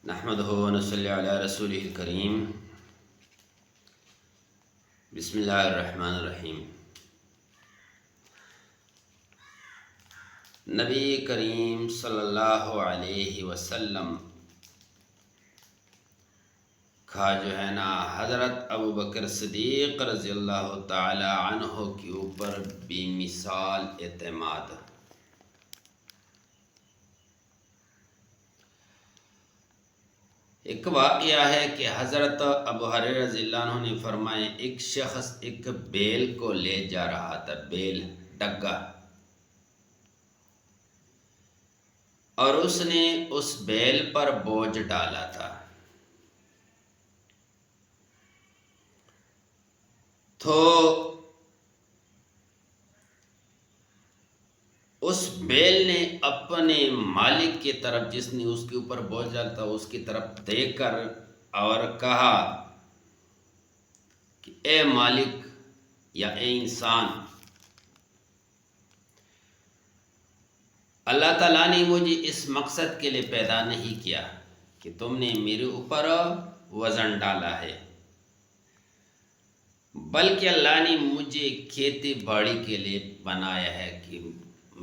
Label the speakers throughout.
Speaker 1: نحمدہ و نصلی علی رسولہ الکریم۔ بسم اللہ الرحمن الرحیم۔ نبی کریم صلی اللہ علیہ وسلم کا جو ہے نا حضرت ابوبکر صدیق رضی اللہ تعالی عنہ کے اوپر بے مثال اعتماد۔ ایک واقعہ ہے کہ حضرت ابو ہریرہ رضی اللہ عنہ نے فرمائے، ایک شخص ایک بیل کو لے جا رہا تھا، بیل ڈگا، اور اس نے اس بیل پر بوجھ ڈالا تھا، تو اس بیل نے اپنے مالک کی طرف، جس نے اس کے اوپر بوجھ ڈالا تھا، اس کی طرف دیکھ کر اور کہا کہ اے مالک یا اے انسان، اللہ تعالیٰ نے مجھے اس مقصد کے لیے پیدا نہیں کیا کہ تم نے میرے اوپر وزن ڈالا ہے، بلکہ اللہ نے مجھے کھیتی باڑی کے لیے بنایا ہے کہ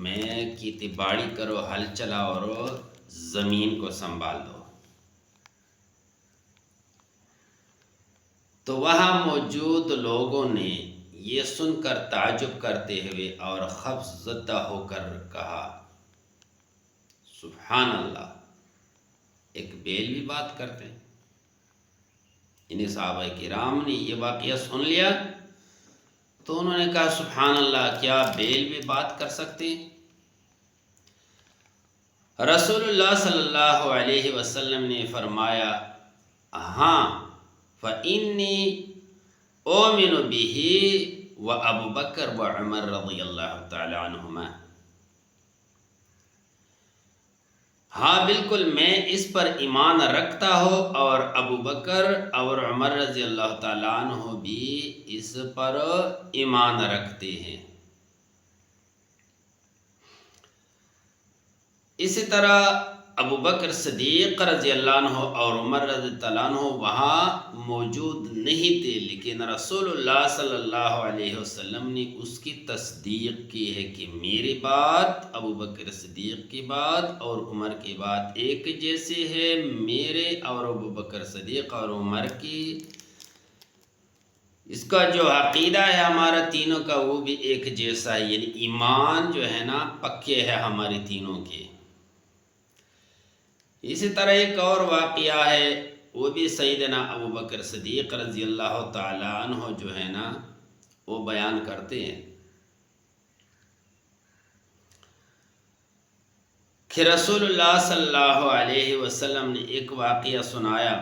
Speaker 1: میں کھیتی باڑی کرو، ہل چلاؤ اور زمین کو سنبھال دو۔ تو وہاں موجود لوگوں نے یہ سن کر تعجب کرتے ہوئے اور خوف زدہ ہو کر کہا، سبحان اللہ، ایک بیل بھی بات کرتے ہیں۔ انہیں صحابہ کرام نے یہ واقعہ سن لیا تو انہوں نے کہا، سبحان اللہ، کیا بیل بھی بات کر سکتے ہیں؟ رسول اللہ صلی اللہ علیہ وسلم نے فرمایا، ہاں، فإنی أؤمن به وأبو بکر وعمر رضی اللہ تعالی عنہما۔ ہاں بالکل، میں اس پر ایمان رکھتا ہوں، اور ابو بکر اور عمر رضی اللہ تعالیٰ عنہ بھی اس پر ایمان رکھتے ہیں۔ اسی طرح ابو بکر صدیق رضی اللہ عنہ اور عمر رضی اللہ عنہ وہاں موجود نہیں تھے، لیکن رسول اللہ صلی اللہ علیہ وسلم نے اس کی تصدیق کی ہے کہ میری بات، ابو بکر صدیق کی بات اور عمر کی بات ایک جیسے ہے، میرے اور ابو بکر صدیق اور عمر کی اس کا جو عقیدہ ہے ہمارا تینوں کا، وہ بھی ایک جیسا ہے، یعنی ایمان جو ہے نا پکے ہے ہمارے تینوں کے۔ اسی طرح ایک اور واقعہ ہے، وہ بھی سیدنا ابو بکر صدیق رضی اللہ تعالی عنہ جو ہے نا وہ بیان کرتے ہیں کہ رسول اللہ صلی اللہ علیہ وسلم نے ایک واقعہ سنایا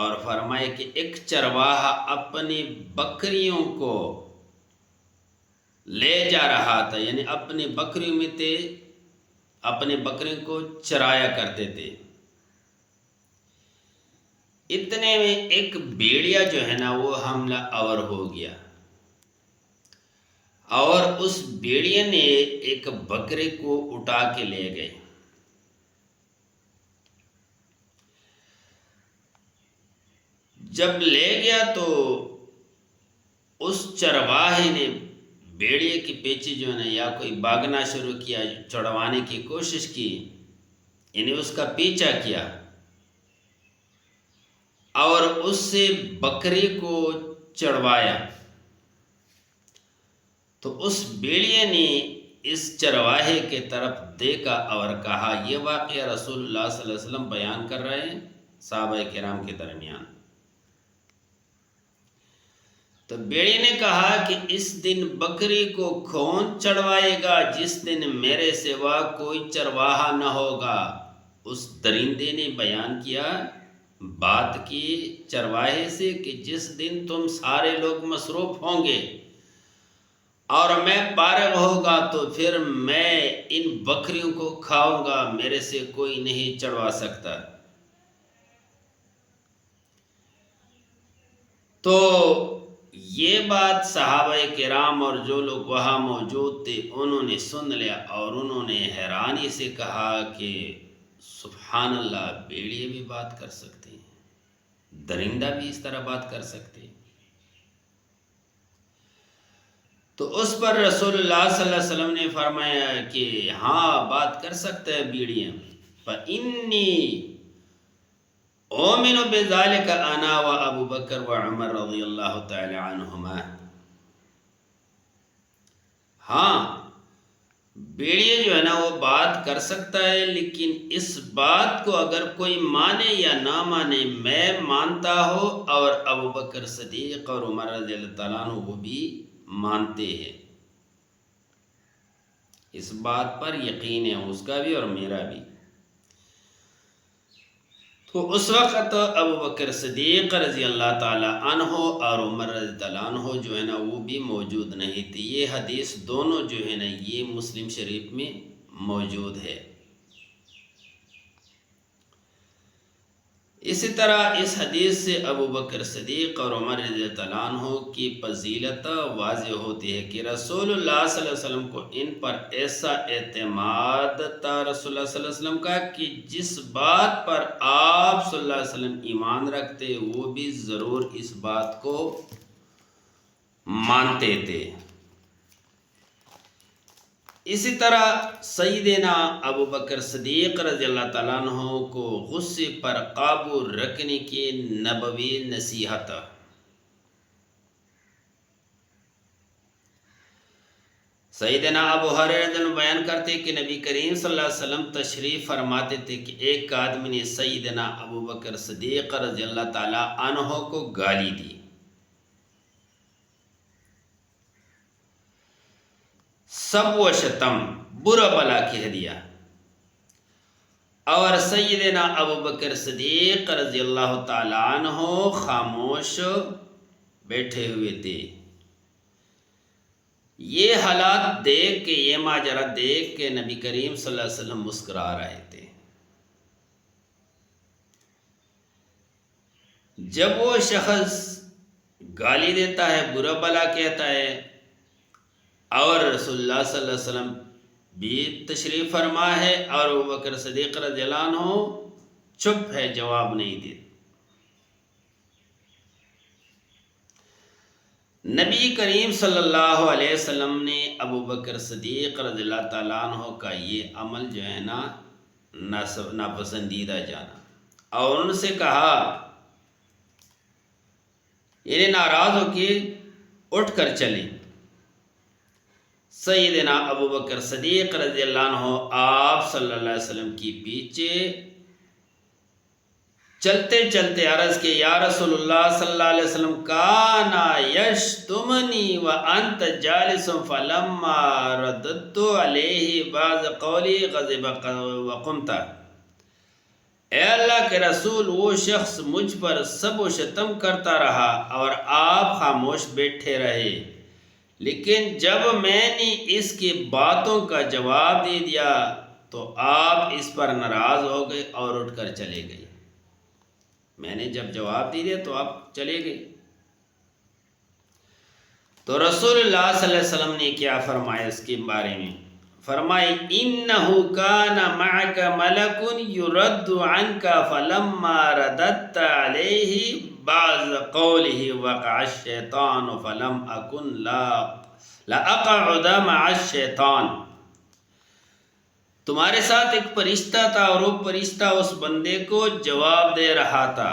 Speaker 1: اور فرمایا کہ ایک چرواہا اپنی بکریوں کو لے جا رہا تھا، یعنی اپنی بکریوں میں تھے، اپنے بکریوں کو چرایا کرتے تھے۔ اتنے میں ایک بھیڑیا جو ہے نا وہ حملہ آور ہو گیا، اور اس بھیڑیا نے ایک بکرے کو اٹھا کے لے گئے۔ جب لے گیا تو اس چرواہے نے بھیڑیے کے پیچھے جو ہے نا یا کوئی بھاگنا شروع کیا، چھڑوانے کی کوشش کی، یعنی اس کا پیچھا کیا، اور اس سے بکری کو چڑھوایا۔ تو اس بھیڑیے نے اس چرواہے کے طرف دیکھا اور کہا، یہ واقعہ رسول اللہ صلی اللہ علیہ وسلم بیان کر رہے ہیں صحابہ کرام کے درمیان۔ تو بھیڑیے نے کہا کہ اس دن بکری کو کون چڑھوائے گا جس دن میرے سوا کوئی چرواہا نہ ہوگا۔ اس درندے نے بیان کیا بات کی چرواہے سے کہ جس دن تم سارے لوگ مصروف ہوں گے اور میں فارغ ہوگا تو پھر میں ان بکریوں کو کھاؤں گا، میرے سے کوئی نہیں چڑھوا سکتا۔ تو یہ بات صحابہ کرام اور جو لوگ وہاں موجود تھے انہوں نے سن لیا، اور انہوں نے حیرانی سے کہا کہ سبحان سبحان اللہ، بھیڑیے بھی بات کر سکتے ہیں، درندہ بھی اس طرح بات کر سکتے ہیں۔ تو اس پر رسول اللہ صلی اللہ علیہ وسلم نے فرمایا کہ ہاں بات کر سکتا ہے بھیڑیاں۔ فَإِنِّي اومن بذالک انا و ابو بکر و عمر رضی اللہ تعالی عنہما۔ ہاں بھیڑیے جو ہے نا وہ بات کر سکتا ہے، لیکن اس بات کو اگر کوئی مانے یا نہ مانے، میں مانتا ہوں اور ابو بکر صدیق اور عمر رضی اللہ تعالیٰ عنہ وہ بھی مانتے ہیں، اس بات پر یقین ہے اس کا بھی اور میرا بھی۔ تو اس وقت ابو بکر صدیق رضی اللہ تعالی عنہ اور عمر رضی اللہ عنہ جو ہے نا وہ بھی موجود نہیں تھے۔ یہ حدیث دونوں جو ہے نا یہ مسلم شریف میں موجود ہے۔ اسی طرح اس حدیث سے ابو بکر صدیق اور عمر رضی اللہ عنہ کی فضیلت واضح ہوتی ہے کہ رسول اللہ صلی اللہ علیہ وسلم کو ان پر ایسا اعتماد تھا رسول اللہ صلی اللہ علیہ وسلم کا کہ جس بات پر آپ صلی اللہ علیہ وسلم ایمان رکھتے وہ بھی ضرور اس بات کو مانتے تھے۔ اسی طرح سیدنا ابو بکر صدیق رضی اللہ تعالیٰ عنہ کو غصے پر قابو رکھنے کی نبوی نصیحت۔ سیدنا ابو ہریرہ بیان کرتے کہ نبی کریم صلی اللہ علیہ وسلم تشریف فرماتے تھے کہ ایک آدمی نے سیدنا ابو بکر صدیق رضی اللہ تعالیٰ عنہ کو گالی دی، سب و شتم، برا بلا کہہ دیا، اور سیدنا ابو بکر صدیق رضی اللہ تعالیٰ عنہ خاموش بیٹھے ہوئے تھے۔ یہ حالات دیکھ کے، یہ ماجرا دیکھ کے نبی کریم صلی اللہ علیہ وسلم مسکرا رہے تھے۔ جب وہ شخص گالی دیتا ہے، برا بلا کہتا ہے، اور رسول اللہ صلی اللہ علیہ وسلم بھی تشریف فرما ہے اور ابو بکر صدیق رضی اللہ عنہ چپ ہے، جواب نہیں دیتے، نبی کریم صلی اللہ علیہ وسلم نے ابو بکر صدیق رضی اللہ تعالیٰ عنہ کا یہ عمل جو ہے نا ناپسندیدہ جانا، اور ان سے کہا، یعنی ناراض ہو کے اٹھ کر چلیں۔ سیدنا ابو بکر صدیق رضی اللہ عنہ آپ صلی اللہ علیہ وسلم کی پیچھے چلتے چلتے عرض کے، یا رسول اللہ صلی اللہ علیہ وسلم، کانا یشتمنی وانت جالس فلما رددت علیہ بعض قولی غضب وقمت۔ اے اللہ کے رسول، وہ شخص مجھ پر سب و شتم کرتا رہا اور آپ خاموش بیٹھے رہے، لیکن جب میں نے اس کی باتوں کا جواب دے دیا تو آپ اس پر ناراض ہو گئے اور اٹھ کر چلے گئے۔ میں نے جب جواب دے دیا تو آپ چلے گئے۔ تو رسول اللہ صلی اللہ علیہ وسلم نے کیا فرمایا اس کے بارے میں؟ فرمائے، انہو کان معک ملک یرد عنک فلما رددت علیہ بعض قولہ وقع الشیطان فلم اکن لاقعد مع الشیطان۔ تمہارے ساتھ ایک فرشتہ تھا اور وہ فرشتہ اس بندے کو جواب دے رہا تھا،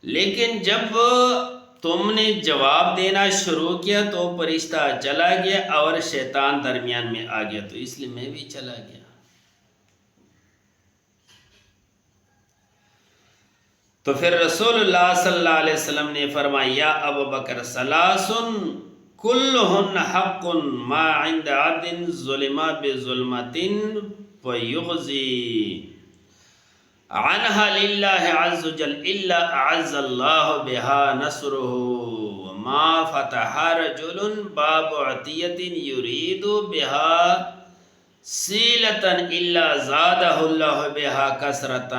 Speaker 1: لیکن جب تم نے جواب دینا شروع کیا تو فرشتہ چلا گیا اور شیطان درمیان میں آ گیا، تو اس لیے میں بھی چلا گیا۔ تو پھر رسول اللہ صلی اللہ علیہ وسلم نے فرمایا، یا ابو بکر، ثلاث کلہن حق ما عند عبد ظلم بظلمۃ فیغزی عنہا للہ عز وجل الا اعز اللہ بها نصرہ وما فتح رجل باب عطیۃ یرید بها صلۃ الا زادہ اللہ بها کثرۃ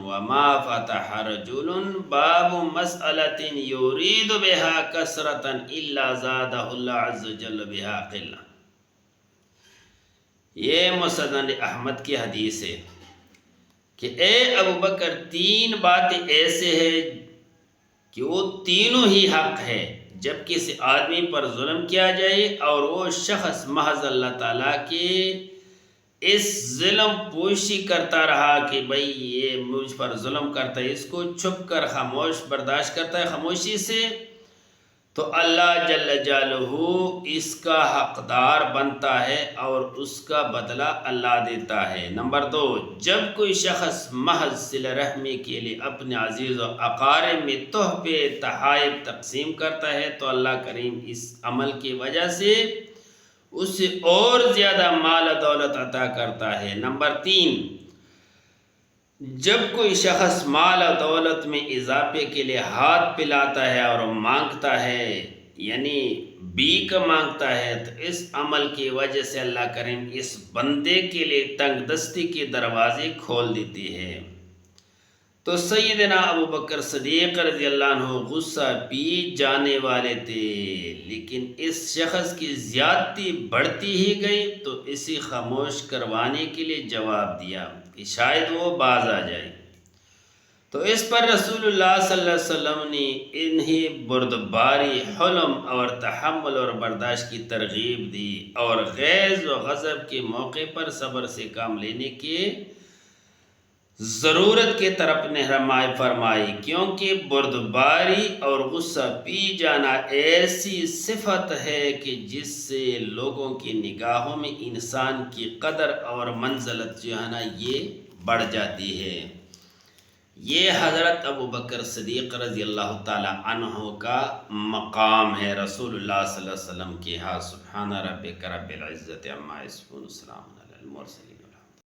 Speaker 1: وما فتح رجل باب مسألۃ یرید بها کثرۃ الا زادہ اللہ عز وجل بها قلہ۔ یہ مسند احمد کی حدیث ہے۔ کہ اے ابو بکر تین باتیں ایسے ہیں کہ وہ تینوں ہی حق ہے، جب کسی آدمی پر ظلم کیا جائے اور وہ شخص محض اللہ تعالیٰ کے اس ظلم پوشی کرتا رہا کہ بھئی یہ مجھ پر ظلم کرتا ہے، اس کو چھپ کر خاموش برداشت کرتا ہے خاموشی سے، تو اللہ جل جلالہ اس کا حقدار بنتا ہے اور اس کا بدلہ اللہ دیتا ہے۔ نمبر 2، جب کوئی شخص محض صلہ رحمی کے لیے اپنے عزیز و اقارب میں تحفے تحائف تقسیم کرتا ہے تو اللہ کریم اس عمل کی وجہ سے اسے اور زیادہ مال و دولت عطا کرتا ہے۔ نمبر 3، جب کوئی شخص مال و دولت میں اضافے کے لیے ہاتھ پھیلاتا ہے اور مانگتا ہے، یعنی بھیک مانگتا ہے، تو اس عمل کی وجہ سے اللہ کریم اس بندے کے لیے تنگ دستی کے دروازے کھول دیتی ہے۔ تو سیدنا ابو بکر صدیق رضی اللہ عنہ غصہ پی جانے والے تھے، لیکن اس شخص کی زیادتی بڑھتی ہی گئی تو اسے خاموش کروانے کے لیے جواب دیا کہ شاید وہ باز آ جائے۔ تو اس پر رسول اللہ صلی اللہ علیہ وسلم نے انہیں بردباری، حلم اور تحمل اور برداشت کی ترغیب دی اور غیظ و غضب کے موقع پر صبر سے کام لینے کے ضرورت کی طرف رہنمائی فرمائی، کیونکہ بردباری اور غصہ پی جانا ایسی صفت ہے کہ جس سے لوگوں کی نگاہوں میں انسان کی قدر اور منزلت جو ہے نا یہ بڑھ جاتی ہے۔ یہ حضرت ابو بکر صدیق رضی اللہ تعالی عنہ کا مقام ہے رسول اللہ صلی اللہ علیہ وسلم کے ہاں۔ سبحان ربک رب العزت عما یصفون، السلام علی المرسلین۔